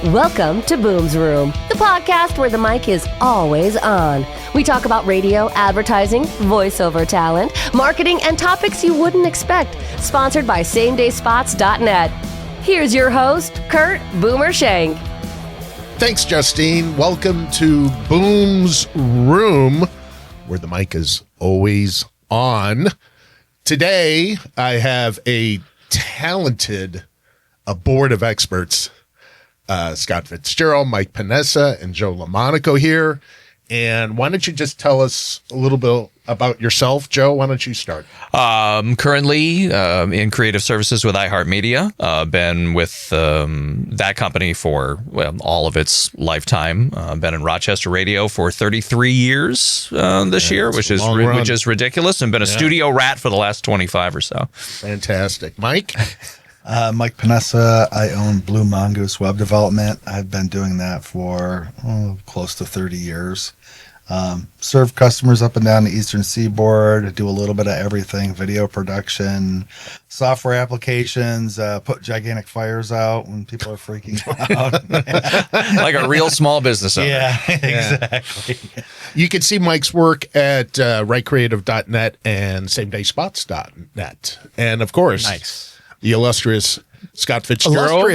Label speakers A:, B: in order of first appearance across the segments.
A: Welcome to Boom's Room, the podcast where the mic is always on. We talk about radio, advertising, voiceover talent, marketing, and topics you wouldn't expect. Sponsored by SameDaySpots.net. Here's your host, Kurt Boomer Schenk.
B: Thanks, Justine. Welcome to Boom's Room, where the mic is always on. Today, I have a talented board of experts. Scott Fitzgerald, Mike Panessa, and Joe Lomonaco here. And why don't you just tell us a little bit about yourself, Joe? Why don't you start?
C: Currently in creative services with iHeart Media. Been with that company for all of its lifetime. Been in Rochester radio for 33 years this year, which is ridiculous, and been a studio rat for the last 25 or so.
B: Fantastic. Mike?
D: Mike Panessa. I own Blue Mongoose Web Development. I've been doing that for close to 30 years. Serve customers up and down the Eastern Seaboard, do a little bit of everything, video production, software applications, put gigantic fires out when people are freaking out.
C: Like a real small business owner.
D: Yeah, exactly.
B: You can see Mike's work at rightcreative.net and SameDaySpots.net. And, of course, the illustrious Scott Fitzgerald,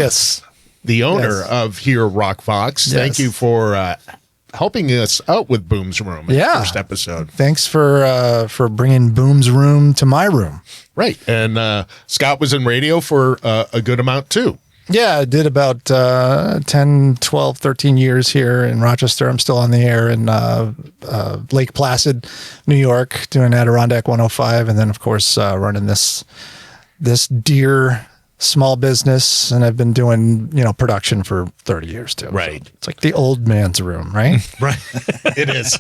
B: the owner of here ROC Vox. Thank you for helping us out with Boom's Room in the first episode.
E: Thanks for bringing Boom's Room to my room.
B: Right. And Scott was in radio for a good amount, too.
E: Yeah, I did about 10, 12, 13 years here in Rochester. I'm still on the air in Lake Placid, New York, doing Adirondack 105. And then, of course, running this dear small business, and I've been doing, production for 30 years too.
B: Right.
E: So it's like the old man's room, right?
B: Right. It is.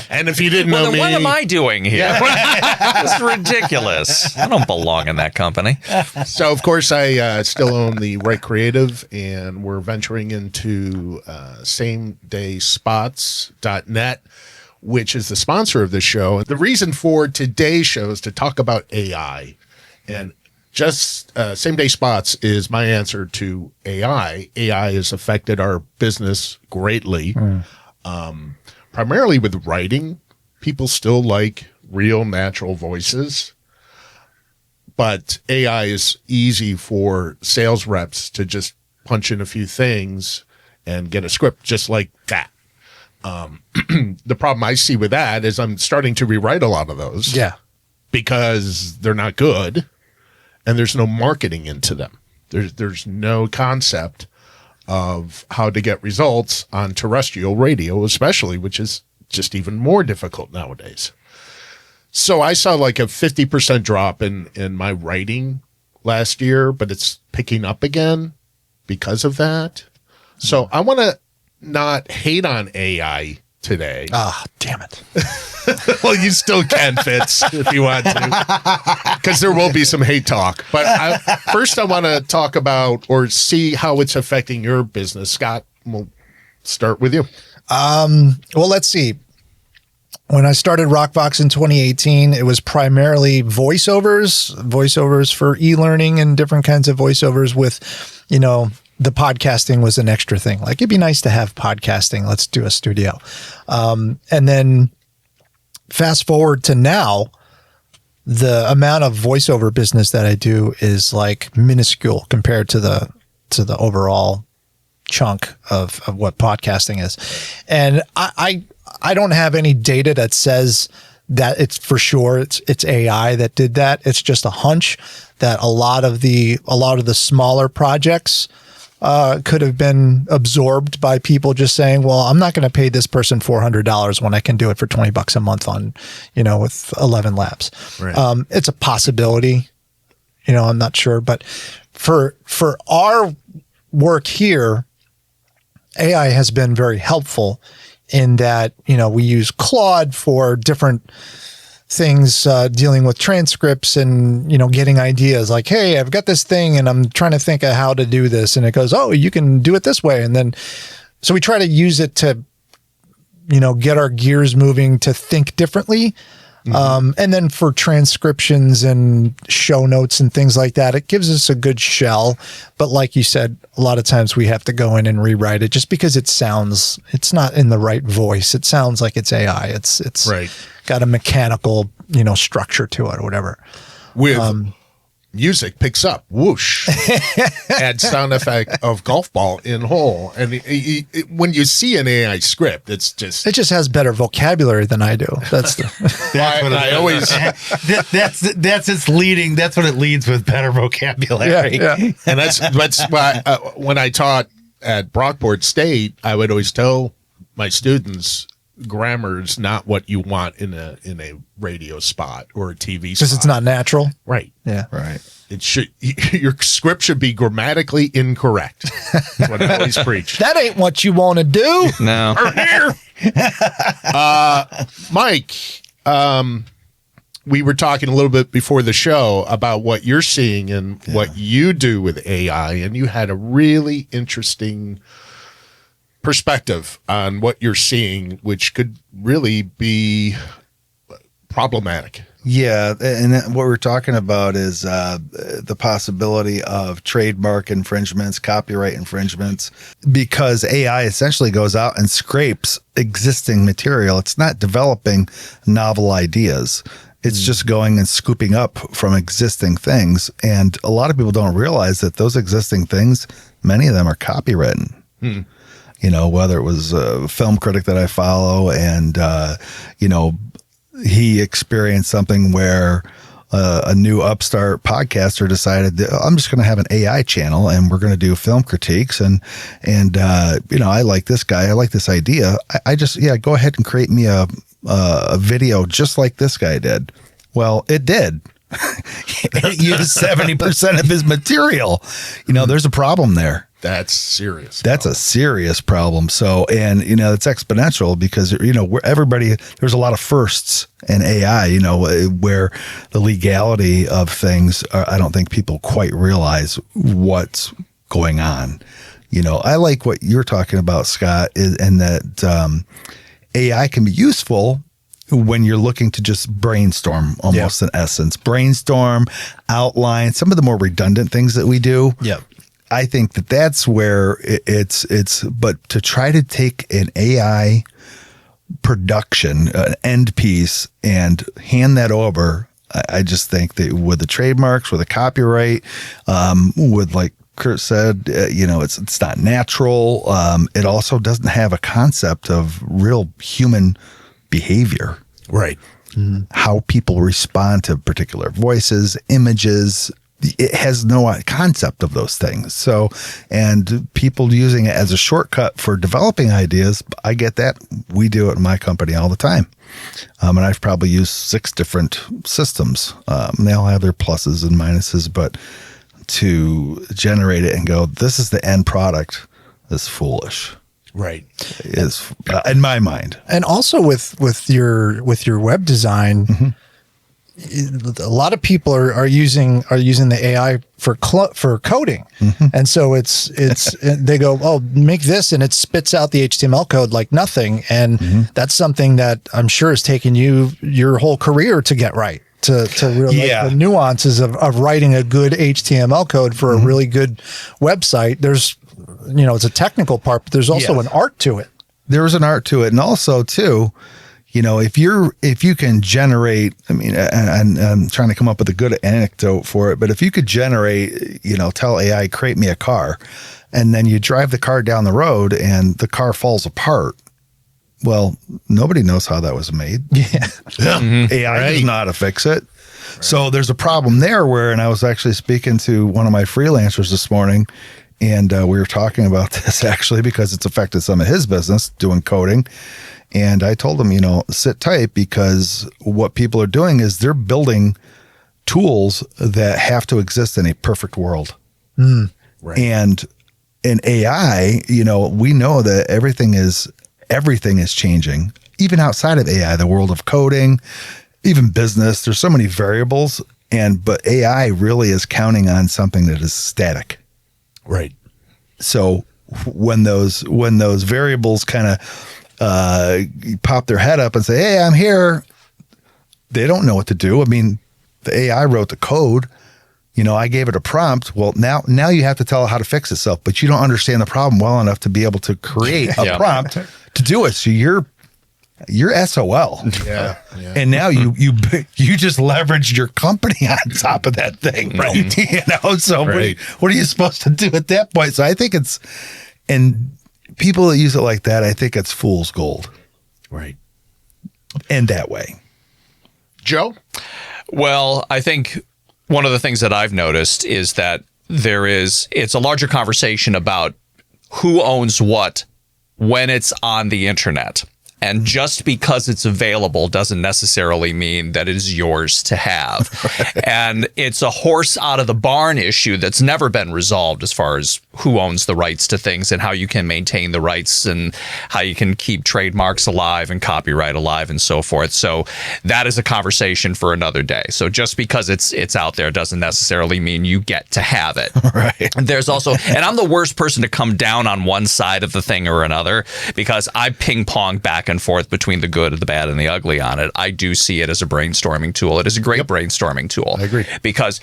B: And if you didn't know me,
C: what am I doing here? It's ridiculous. I don't belong in that company.
B: So, of course, I still own the Right Creative, and we're venturing into SameDaySpots.net, which is the sponsor of this show. The reason for today's show is to talk about AI. And just Same Day Spots is my answer to AI. AI has affected our business greatly, primarily with writing. People still like real, natural voices. But AI is easy for sales reps to just punch in a few things and get a script just like that. The problem I see with that is I'm starting to rewrite a lot of those.
E: Yeah.
B: Because they're not good. And there's no marketing into them. There's no concept of how to get results on terrestrial radio, especially, which is just even more difficult nowadays. So I saw like a 50% drop in my writing last year, but it's picking up again because of that. So I want to not hate on AI today.
E: Damn it.
B: Well, you still can, Fitz, if you want to, because there will be some hate talk. But first, I want to talk about or see how it's affecting your business. Scott, we'll start with you.
E: Well, let's see. When I started ROC Vox in 2018, it was primarily voiceovers for e-learning and different kinds of voiceovers with, the podcasting was an extra thing. Like, it'd be nice to have podcasting. Let's do a studio. And then fast forward to now, the amount of voiceover business that I do is like minuscule compared to the overall chunk of what podcasting is. And I don't have any data that says that it's for sure it's AI that did that. It's just a hunch that a lot of the smaller projects could have been absorbed by people just saying, well, I'm not going to pay this person $400 when I can do it for $20 a month on, with 11 labs.
B: Right.
E: It's a possibility, I'm not sure, but for our work here, AI has been very helpful in that, we use Claude for different things, dealing with transcripts and, getting ideas like, hey, I've got this thing and I'm trying to think of how to do this. And it goes, oh, you can do it this way. And then, so we try to use it to, get our gears moving to think differently. And then for transcriptions and show notes and things like that, it gives us a good shell. But like you said, a lot of times we have to go in and rewrite it just because it's not in the right voice. It sounds like it's AI. It's
B: Right.
E: got a mechanical, structure to it or whatever.
B: With music picks up, whoosh, add sound effect of golf ball in hole. And when you see an AI script, it
E: just has better vocabulary than I do. That's
B: I always
D: that's its leading. That's what it leads with, better vocabulary.
E: Yeah.
B: and that's why when I taught at Brockport State, I would always tell my students, grammar's not what you want in a radio spot or a TV spot
E: because it's not natural.
B: right.
E: Yeah.
D: Right.
B: It should your script should be grammatically incorrect. That's what I always preach.
E: That ain't what you want to do.
C: No.
B: Mike, we were talking a little bit before the show about what you're seeing and what you do with AI, and you had a really interesting perspective on what you're seeing, which could really be problematic.
D: Yeah, and what we're talking about is the possibility of trademark infringements, copyright infringements, because AI essentially goes out and scrapes existing material. It's not developing novel ideas. It's just going and scooping up from existing things. And a lot of people don't realize that those existing things, many of them are copywritten. Whether it was a film critic that I follow and, he experienced something where a new upstart podcaster decided that I'm just going to have an AI channel and we're going to do film critiques. And I like this guy. I like this idea. I just, go ahead and create me a video just like this guy did. Well, it did. It used 70% of his material. There's a problem there.
B: That's serious.
D: That's a serious problem. So, and it's exponential because there's a lot of firsts in AI. Where the legality of things I don't think people quite realize what's going on. I like what you're talking about, Scott, and that AI can be useful when you're looking to just brainstorm, almost in essence, brainstorm, outline some of the more redundant things that we do.
E: Yeah.
D: I think that's where but to try to take an AI production, an end piece, and hand that over, I just think that with the trademarks, with the copyright, with, like Kurt said, it's not natural. It also doesn't have a concept of real human behavior.
B: right.
D: How people respond to particular voices, images. It has no concept of those things. So, and people using it as a shortcut for developing ideas, I get that. We do it in my company all the time. And I've probably used 6 different systems. And they all have their pluses and minuses, but to generate it and go, this is the end product, is foolish.
B: Right.
D: Is in my mind.
E: And also with your web design, a lot of people are using the AI for coding, and so it's they go, oh, make this, and it spits out the HTML code like nothing, and that's something that I'm sure has taken you your whole career to get right. To really the nuances of writing a good HTML code for a really good website. There's it's a technical part, but there's also an art to it.
D: There's an art to it, and also too, if you can generate, and I'm trying to come up with a good anecdote for it, but if you could generate, tell AI, create me a car, and then you drive the car down the road and the car falls apart. Well, nobody knows how that was made.
E: Yeah.
D: AI doesn't know how to fix it. Right. So there's a problem there and I was actually speaking to one of my freelancers this morning, and we were talking about this actually because it's affected some of his business doing coding. And I told him, sit tight, because what people are doing is they're building tools that have to exist in a perfect world.
B: Right.
D: And in AI, we know that everything is changing, even outside of AI, the world of coding, even business. There's so many variables, but AI really is counting on something that is static.
B: Right.
D: So when those variables kind of pop their head up and say, hey, I'm here, they don't know what to do. I mean, the AI wrote the code. I gave it a prompt. Well, now you have to tell it how to fix itself, but you don't understand the problem well enough to be able to create a prompt to do it. So you're SOL.
B: Yeah.
D: And now you just leveraged your company on top of that thing. Right. So what are you supposed to do at that point? So I think and people that use it like that, I think it's fool's gold.
B: Right.
D: And that way.
B: Joe?
C: Well, I think one of the things that I've noticed is that it's a larger conversation about who owns what when it's on the internet. And just because it's available doesn't necessarily mean that it is yours to have. Right. And it's a horse out of the barn issue that's never been resolved as far as who owns the rights to things and how you can maintain the rights and how you can keep trademarks alive and copyright alive and so forth. So that is a conversation for another day. So just because it's out there doesn't necessarily mean you get to have it.
D: Right.
C: There's also, and I'm the worst person to come down on one side of the thing or another because I ping pong back and forth between the good, the bad, and the ugly on it. I do see it as a brainstorming tool. It is a great brainstorming tool.
B: I agree.
C: Because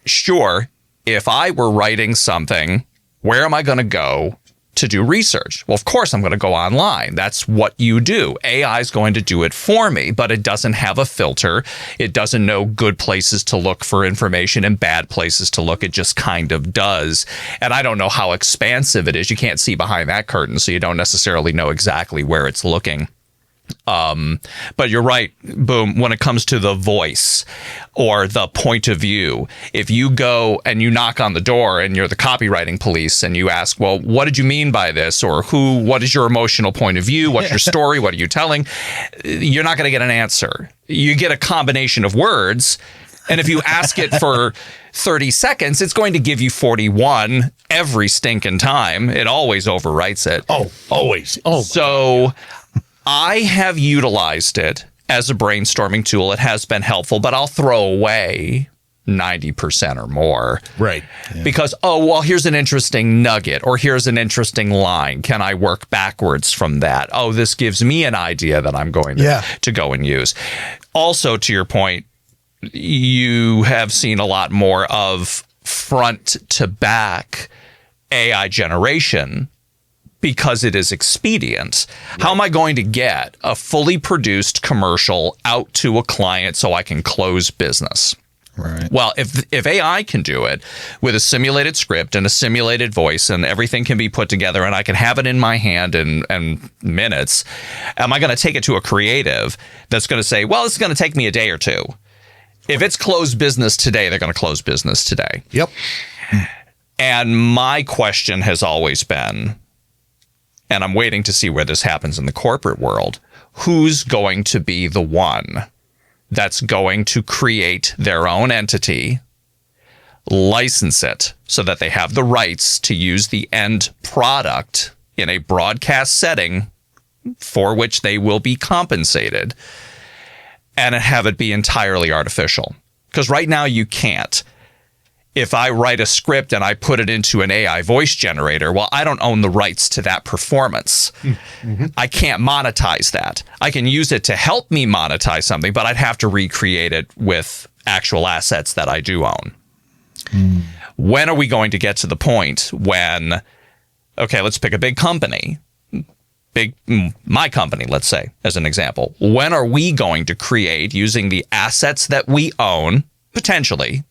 C: sure, if I were writing something, where am I going to go to do research? Well, of course, I'm going to go online. That's what you do. AI is going to do it for me, but it doesn't have a filter. It doesn't know good places to look for information and bad places to look. It just kind of does. And I don't know how expansive it is. You can't see behind that curtain, so you don't necessarily know exactly where it's looking. But you're right, Boom, when it comes to the voice or the point of view, if you go and you knock on the door and you're the copywriting police and you ask, well, what did you mean by this? Or what is your emotional point of view? What's your story? What are you telling? You're not going to get an answer. You get a combination of words. And if you ask it for 30 seconds, it's going to give you 41 every stinking time. It always overwrites it.
B: Oh, always. Oh,
C: so I have utilized it as a brainstorming tool. It has been helpful, but I'll throw away 90% or more.
B: Right.
D: Yeah.
C: Because, here's an interesting nugget or here's an interesting line. Can I work backwards from that? Oh, this gives me an idea that I'm going to go and use. Also, to your point, you have seen a lot more of front to back AI generation because it is expedient. Right. How am I going to get a fully produced commercial out to a client so I can close business?
D: Right.
C: Well, if AI can do it with a simulated script and a simulated voice and everything can be put together and I can have it in my hand in minutes, am I going to take it to a creative that's going to say, well, it's going to take me a day or two? If it's closed business today, they're going to close business today.
B: Yep.
C: And my question has always been, and I'm waiting to see where this happens in the corporate world, who's going to be the one that's going to create their own entity, license it so that they have the rights to use the end product in a broadcast setting for which they will be compensated, and have it be entirely artificial? Because right now you can't. If I write a script and I put it into an AI voice generator, well, I don't own the rights to that performance. Mm-hmm. I can't monetize that. I can use it to help me monetize something, but I'd have to recreate it with actual assets that I do own. Mm. When are we going to get to the point when, okay, let's pick a big company, my company, let's say, as an example. When are we going to create, using the assets that we own, potentially,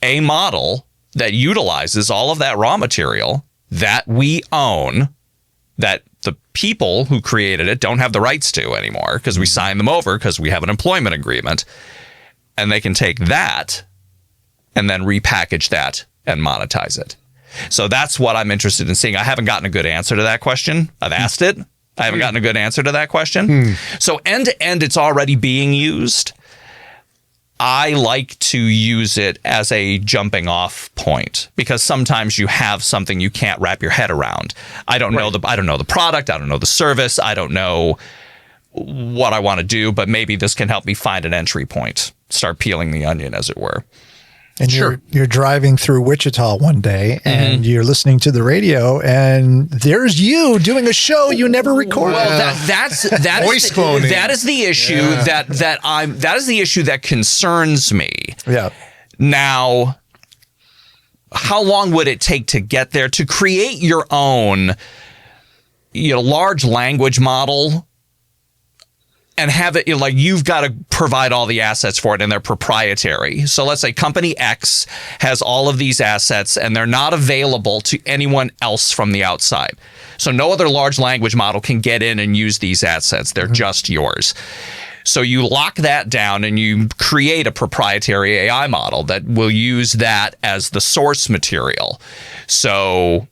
C: a model that utilizes all of that raw material that we own, that the people who created it don't have the rights to anymore because we signed them over because we have an employment agreement, and they can take that and then repackage that and monetize it? So that's what I'm interested in seeing. I haven't gotten a good answer to that question. I've asked it. I haven't gotten a good answer to that question. So end to end, it's already being used. I like to use it as a jumping off point because sometimes you have something you can't wrap your head around. I don't know the product. I don't know the service. I don't know what I want to do, but maybe this can help me find an entry point, start peeling the onion, as it were.
E: And
B: Sure.
E: you're driving through Wichita one day and you're listening to the radio and there's you doing a show you never recorded.
C: Well, that
B: Voice
C: is
B: cloning.
C: that is the issue that is the issue that concerns me.
E: Yeah.
C: Now, how long would it take to get there to create your own, large language model? And have it like you've got to provide all the assets for it and they're proprietary. So let's say company X has all of these assets and they're not available to anyone else from the outside. So no other large language model can get in and use these assets. They're just yours. So you lock that down and you create a proprietary AI model that will use that as the source material. So,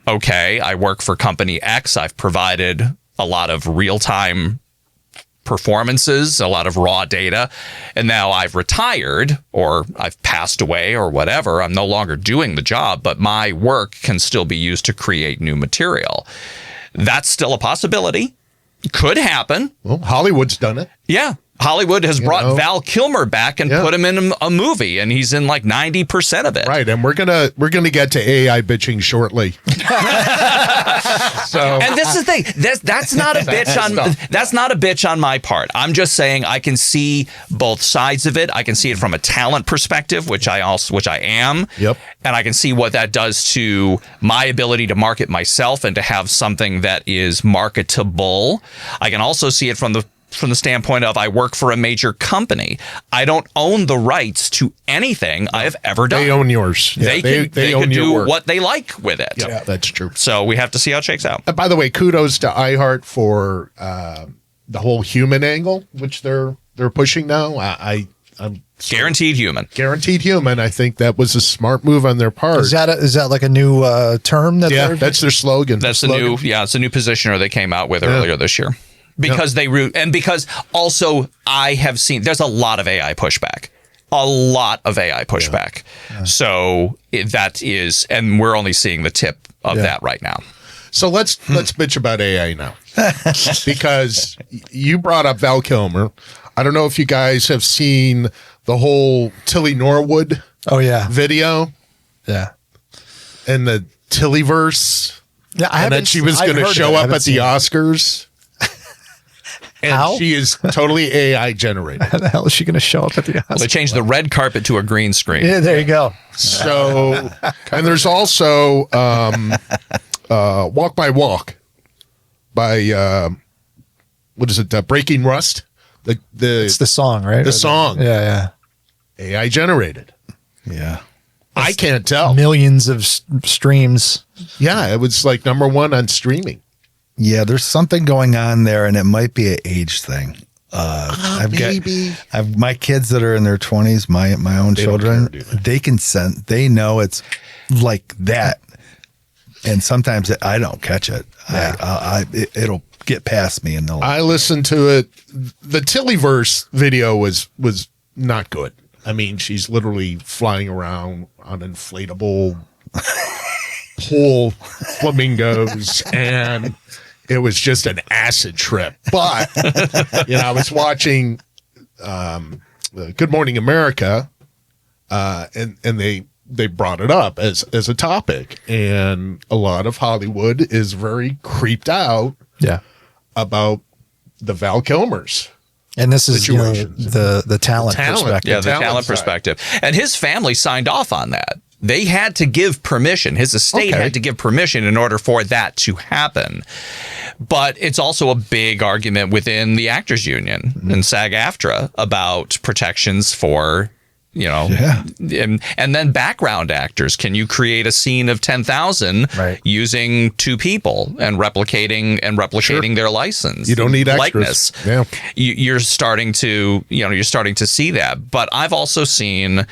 C: okay, I work for company X. I've provided a lot of real-time performances, a lot of raw data, and now I've retired or I've passed away or whatever. I'm no longer doing the job, but my work can still be used to create new material. That's still a possibility. Could happen.
B: Well, Hollywood's done it.
C: Yeah. Hollywood has brought Val Kilmer back and put him in a movie, and he's in like 90% of it.
B: Right, and we're gonna get to AI bitching shortly.
C: And this is the thing. That's not a bitch on my part. I'm just saying I can see both sides of it. I can see it from a talent perspective, which I am.
B: Yep.
C: And I can see what that does to my ability to market myself and to have something that is marketable. I can also see it from the standpoint of I work for a major company. I don't own the rights to anything I have ever done.
B: They own yours.
C: They
B: Yeah, they
C: can
B: own your
C: do
B: work.
C: what they like with it.
B: Yeah, that's true.
C: So we have to see how it shakes out.
B: By the way, kudos to iHeart for the whole human angle, which they're pushing now. I'm
C: Guaranteed human.
B: guaranteed human. I think that was a smart move on their part.
E: Is that like a new term that
B: yeah,
E: they're
B: that's their slogan.
C: It's a new positioner they came out with earlier this year. Because because also I have seen there's a lot of AI pushback. So that is, and we're only seeing the tip of that right now.
B: So let's bitch about AI now, because you brought up Val Kilmer. I don't know if you guys have seen the whole Tilly Norwood video.
E: Yeah.
B: And the Tillyverse.
E: Yeah,
B: and then she was going to show up at the Oscars. And
E: How?
B: she is totally AI generated.
E: How the hell is she going to show up at the Oscars?
C: Well, they changed the red carpet to a green screen.
E: Yeah, there you go.
B: So, and there's also Walk by Walk by, what is it, Breaking Rust?
E: It's the song, right?
B: The song.
E: Yeah.
B: AI generated.
D: Yeah.
B: I can't tell.
E: Millions of
B: Oh.
E: streams.
B: Yeah, it was like #1 on streaming.
D: Yeah, there's something going on there, and it might be an age thing.
B: Maybe.
D: I've my kids that are in their 20s, my own
B: They don't
D: children,
B: care, do
D: they can sense, they know it's like that, and sometimes I don't catch it.
E: Yeah.
D: It'll get past me, and
B: I listened to it. The Tillyverse video was not good. I mean, she's literally flying around on inflatable whole flamingos, and it was just an acid trip. But I was watching Good Morning America, and they brought it up as a topic, and a lot of Hollywood is very creeped out about the Val Kilmers.
E: And this is
B: Situations.
E: the talent perspective.
C: Yeah, the
B: talent
C: talent
B: side.
C: perspective. And his family signed off on that. They had to give permission. His estate had to give permission in order for that to happen. But it's also a big argument within the actors union and SAG-AFTRA about protections for, and then background actors. Can you create a scene of 10,000 using 2 people and replicating their license?
B: You don't need extras.
C: Likeness.
B: Yeah.
C: You're starting to see that. But I've also seen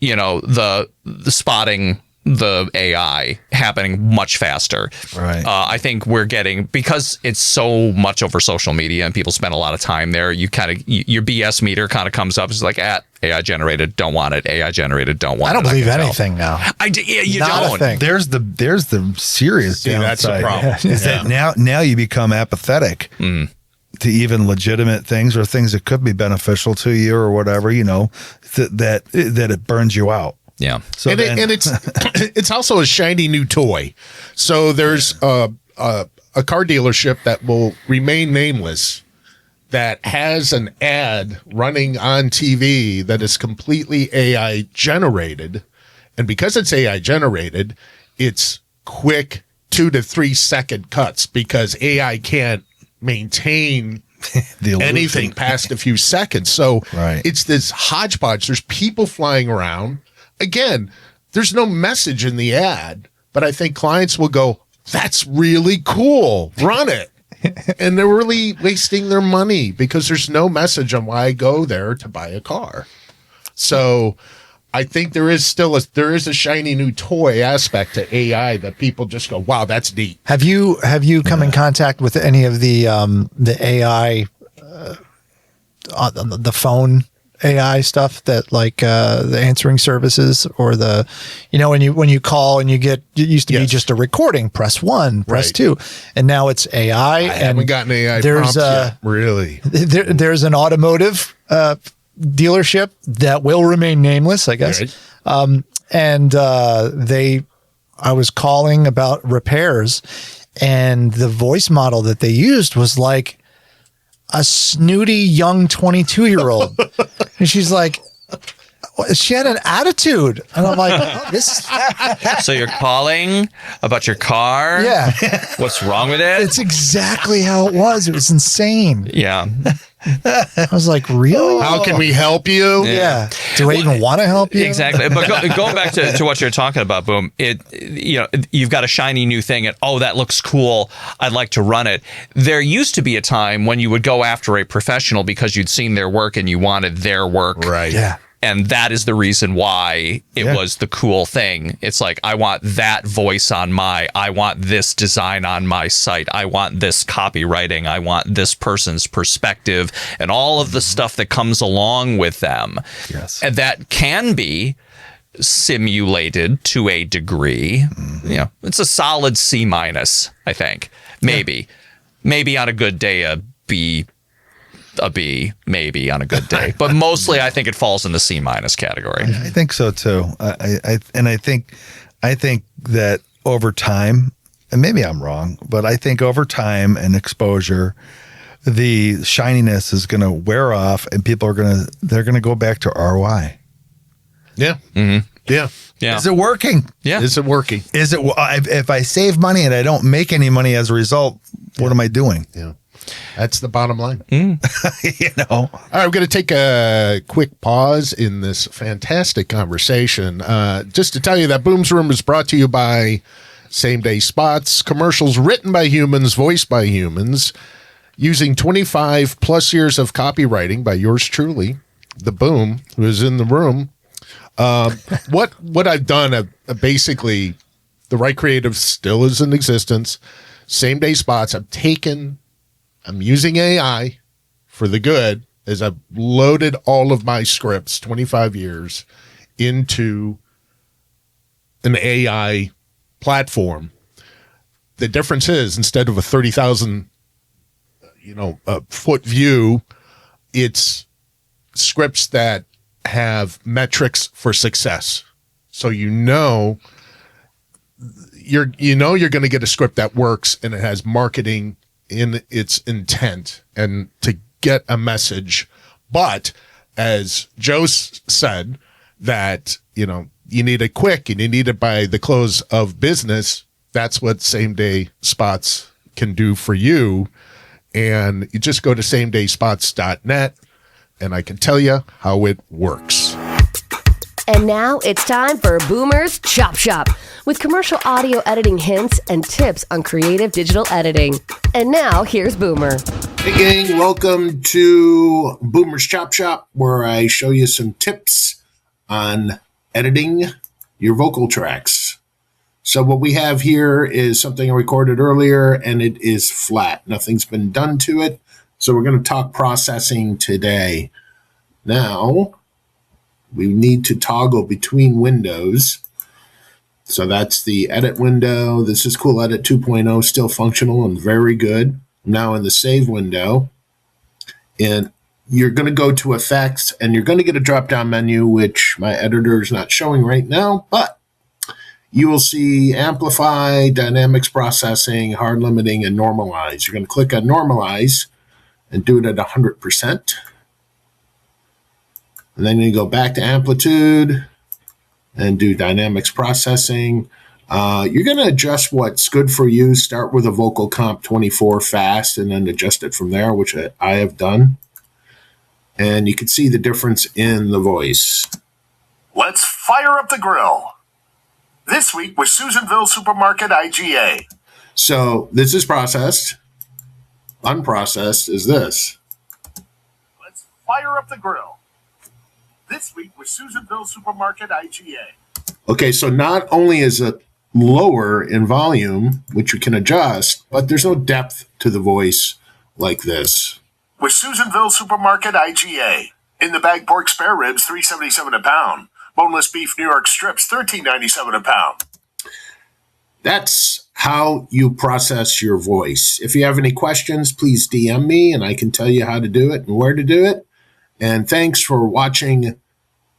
C: the spotting the AI happening much faster.
D: Right.
C: I think we're getting, because it's so much over social media and people spend a lot of time there, your BS meter kind of comes up. It's like, AI generated, don't want it. AI generated, don't want it.
E: I don't believe anything now.
C: You
E: Not
C: don't.
E: a thing.
D: there's the serious downside.
B: that's the problem.
D: Is that now you become apathetic to even legitimate things or things that could be beneficial to you or whatever, that it burns you out.
C: Yeah.
D: So
B: and it's it's also a shiny new toy. So there's a car dealership that will remain nameless that has an ad running on TV that is completely AI generated. And because it's AI generated, it's quick 2 to 3 second cuts because AI can't maintain anything past a few seconds. So It's this hodgepodge. There's people flying around. Again, there's no message in the ad, but I think clients will go, that's really cool. Run it. And they're really wasting their money because there's no message on why I go there to buy a car. So I think there is a shiny new toy aspect to AI that people just go, wow, that's neat.
E: Have you come in contact with any of the AI on the phone AI stuff that like the answering services or the when you call and you get, it used to be just a recording, press 1, press 2, and now it's AI.
B: I haven't gotten AI
E: there's
B: prompts yet, really.
E: There's an automotive dealership that will remain nameless, I guess.
B: Right.
E: I was calling about repairs, and the voice model that they used was like a snooty young 22-year-old. And she's like, she had an attitude. And I'm like, oh, this is...
C: So you're calling about your car?
E: Yeah.
C: What's wrong with it?
E: It's exactly how it was. It was insane.
C: Yeah.
E: I was like, really?
B: How can we help you?
E: Yeah. Do I even want to help you?
C: Exactly. But going back to what you're talking about, Boom, you've got a shiny new thing and, oh, that looks cool. I'd like to run it. There used to be a time when you would go after a professional because you'd seen their work and you wanted their work.
B: Right.
E: Yeah.
C: And that is the reason why it was the cool thing. It's like, I want that voice I want this design on my site. I want this copywriting. I want this person's perspective and all of the stuff that comes along with them.
D: Yes.
C: And that can be simulated to a degree. Mm-hmm. It's a solid C-, I think. Maybe. Maybe on a good day, a B, maybe on a good day, but mostly I think it falls in the C- category.
D: I think so too. I think that over time, and maybe I'm wrong, but I think over time and exposure, the shininess is going to wear off, and people are going to go back to ROI.
B: Yeah.
C: Mm-hmm.
B: Yeah.
C: Yeah.
D: Is it working?
C: Yeah.
B: Is it working?
D: Is it? If I save money and I don't make any money as a result, what am I doing?
B: Yeah. That's the bottom line.
D: All
B: right, we're going to take a quick pause in this fantastic conversation. Just to tell you that Boom's Room is brought to you by Same Day Spots, commercials written by humans, voiced by humans, using 25 plus years of copywriting by yours truly, the Boom, who is in the room. What I've done, basically, the Right Creative still is in existence. Same Day Spots, I'm using AI for the good as I've loaded all of my scripts, 25 years, into an AI platform. The difference is, instead of a 30,000, foot view, it's scripts that have metrics for success. So you're going to get a script that works and it has marketing in its intent and to get a message. But as Joe said, that, you need it quick and you need it by the close of business. That's what Same Day Spots can do for you. And you just go to samedayspots.net and I can tell you how it works.
A: And now it's time for Boomer's Chop Shop, with commercial audio editing hints and tips on creative digital editing. And now here's Boomer.
B: Hey gang, welcome to Boomer's Chop Shop, where I show you some tips on editing your vocal tracks. So what we have here is something I recorded earlier, and it is flat. Nothing's been done to it. So we're going to talk processing today. Now, we need to toggle between windows. So that's the edit window. This is Cool Edit 2.0, still functional and very good. I'm now in the save window. And you're going to go to effects, and you're going to get a drop-down menu, which my editor is not showing right now, but you will see amplify, dynamics processing, hard limiting, and normalize. You're going to click on normalize and do it at 100%. And then you go back to amplitude and do dynamics processing. You're going to adjust what's good for you. Start with a vocal comp 24 fast and then adjust it from there, which I have done. And you can see the difference in the voice.
F: Let's fire up the grill. This week with Susanville Supermarket IGA.
B: So this is processed. Unprocessed is this.
F: Let's fire up the grill. This week with Susanville Supermarket IGA.
B: Okay, so not only is it lower in volume, which you can adjust, but there's no depth to the voice like this.
F: With Susanville Supermarket IGA. In the bag pork spare ribs, $3.77 a pound. Boneless beef New York strips, $13.97 a pound.
B: That's how you process your voice. If you have any questions, please DM me and I can tell you how to do it and where to do it. And thanks for watching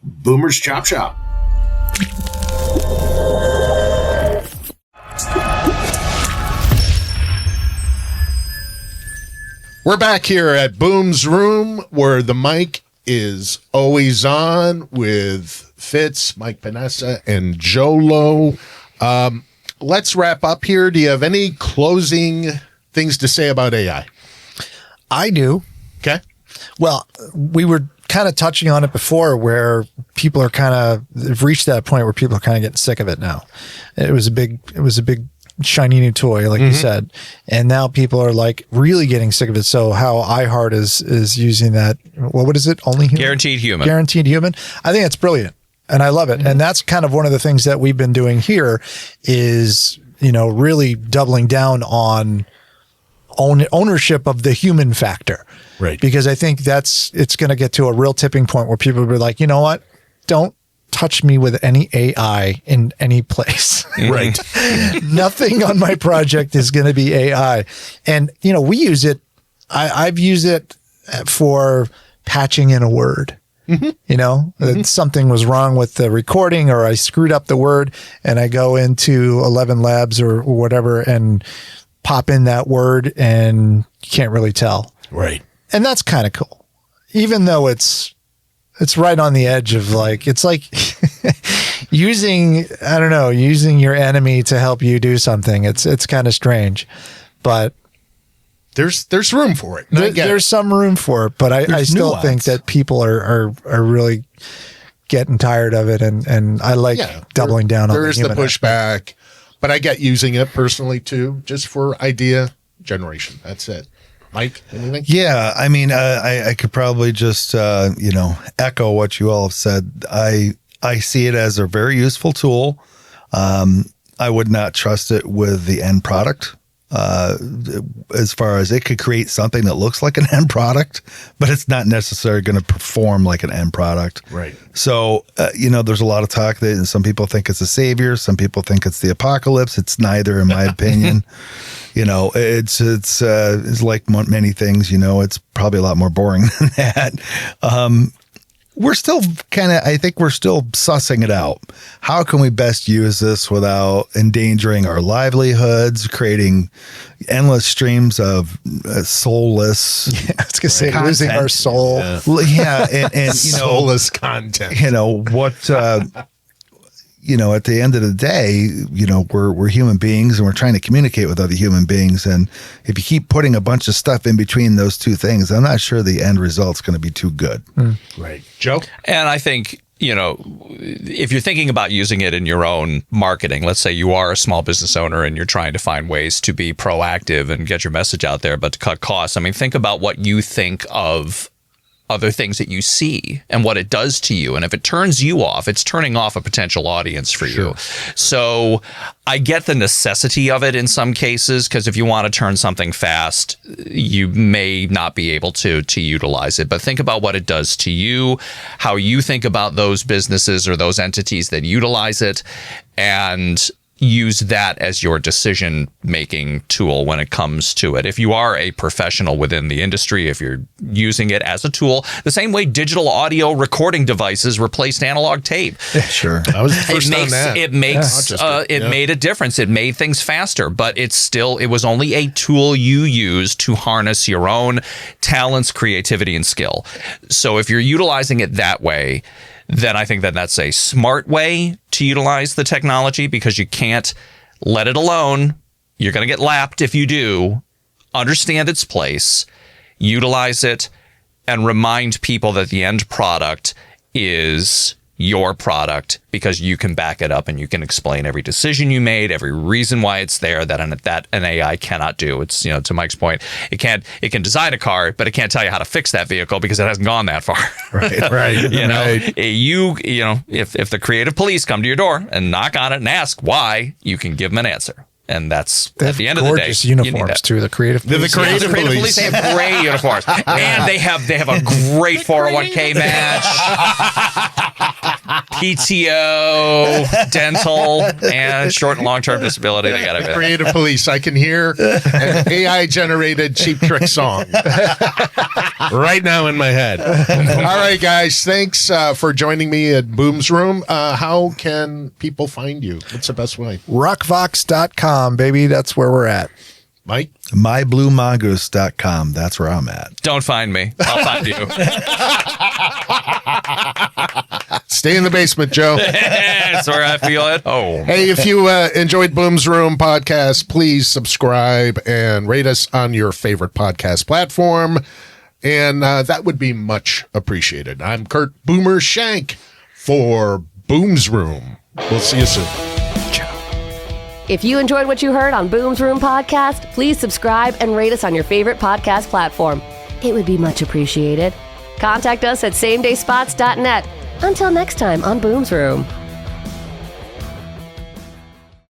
B: Boomer's Chop Shop. We're back here at Boom's Room, where the mic is always on with Fitz, Mike Panessa, and Jolo. Let's wrap up here. Do you have any closing things to say about AI?
E: I do.
B: Okay.
E: Well, we were kind of touching on it before, where people are kind of reached that point where people are kind of getting sick of it now. It was a big shiny new toy, like you said, and now people are like really getting sick of it. So how iHeart is using that, what is it? Only human?
C: Guaranteed human.
E: Guaranteed human. I think that's brilliant, and I love it. And that's kind of one of the things that we've been doing here is, really doubling down on ownership of the human factor.
B: Right.
E: Because I think it's going to get to a real tipping point where people will be like, you know what? Don't touch me with any AI in any place.
B: Right.
E: Nothing on my project is going to be AI. And, we use it. I've used it for patching in a word. That something was wrong with the recording, or I screwed up the word, and I go into 11 Labs or whatever and pop in that word, and you can't really tell.
B: Right.
E: And that's kind of cool. Even though it's right on the edge of it's like using your enemy to help you do something. It's kind of strange, but
B: there's room for it.
E: There's some room for it, but I still think that people are really getting tired of it, and I like doubling down on
B: there's the pushback, but I get using it personally too, just for idea generation. That's it. Mike, anything?
D: Yeah, I mean, I could probably just echo what you all have said. I see it as a very useful tool. I would not trust it with the end product. As far as it could create something that looks like an end product, but it's not necessarily going to perform like an end product.
B: Right.
D: So, there's a lot of talk that some people think it's a savior. Some people think it's the apocalypse. It's neither, in my opinion. It's like many things, it's probably a lot more boring than that. We're still I think we're still sussing it out. How can we best use this without endangering our livelihoods, creating endless streams of soulless
E: I was going to say content. Losing our soul.
D: Yeah. And
B: soulless content.
D: At the end of the day, we're human beings and we're trying to communicate with other human beings. And if you keep putting a bunch of stuff in between those two things, I'm not sure the end result's going to be too good.
B: Right. Joe?
C: And I think, if you're thinking about using it in your own marketing, let's say you are a small business owner and you're trying to find ways to be proactive and get your message out there, but to cut costs. I mean, think about what you think of other things that you see and what it does to you. And if it turns you off, it's turning off a potential audience for you. So I get the necessity of it in some cases, because if you want to turn something fast, you may not be able to utilize it. But think about what it does to you, how you think about those businesses or those entities that utilize it, and use that as your decision-making tool when it comes to it. If you are a professional within the industry, if you're using it as a tool, the same way digital audio recording devices replaced analog tape.
E: Sure.
B: I was the first on that.
C: It made a difference. It made things faster, but it was only a tool you use to harness your own talents, creativity, and skill. So if you're utilizing it that way, then I think that that's a smart way to utilize the technology, because you can't let it alone. You're going to get lapped if you do. Understand its place, utilize it, and remind people that the end product is your product, because you can back it up and you can explain every decision you made, every reason why it's there that an AI cannot do. It's, to Mike's point, it can design a car, but it can't tell you how to fix that vehicle because it hasn't gone that far.
B: Right.
C: If the creative police come to your door and knock on it and ask why, you can give them an answer. And that's at the end of the day.
E: Gorgeous uniforms too. The creative police.
C: The creative police. They have great uniforms, and they have a great 401k match, PTO, dental, and short and long term disability. They got it.
B: Creative police. I can hear an AI generated Cheap Trick song right now in my head. All right, guys. Thanks for joining me at Boom's Room. How can people find you? What's the best way?
E: ROCVox.com. Baby, that's where we're at.
B: Mike?
D: MyBlueMongoose.com. That's where I'm at.
C: Don't find me. I'll find you.
B: Stay in the basement, Joe.
C: That's where I feel it. Oh.
B: Hey, if you enjoyed Boom's Room podcast, please subscribe and rate us on your favorite podcast platform. And that would be much appreciated. I'm Kurt Boomer Schenk for Boom's Room. We'll see you soon.
A: If you enjoyed what you heard on Boom's Room Podcast, please subscribe and rate us on your favorite podcast platform. It would be much appreciated. Contact us at samedayspots.net. Until next time on Boom's Room.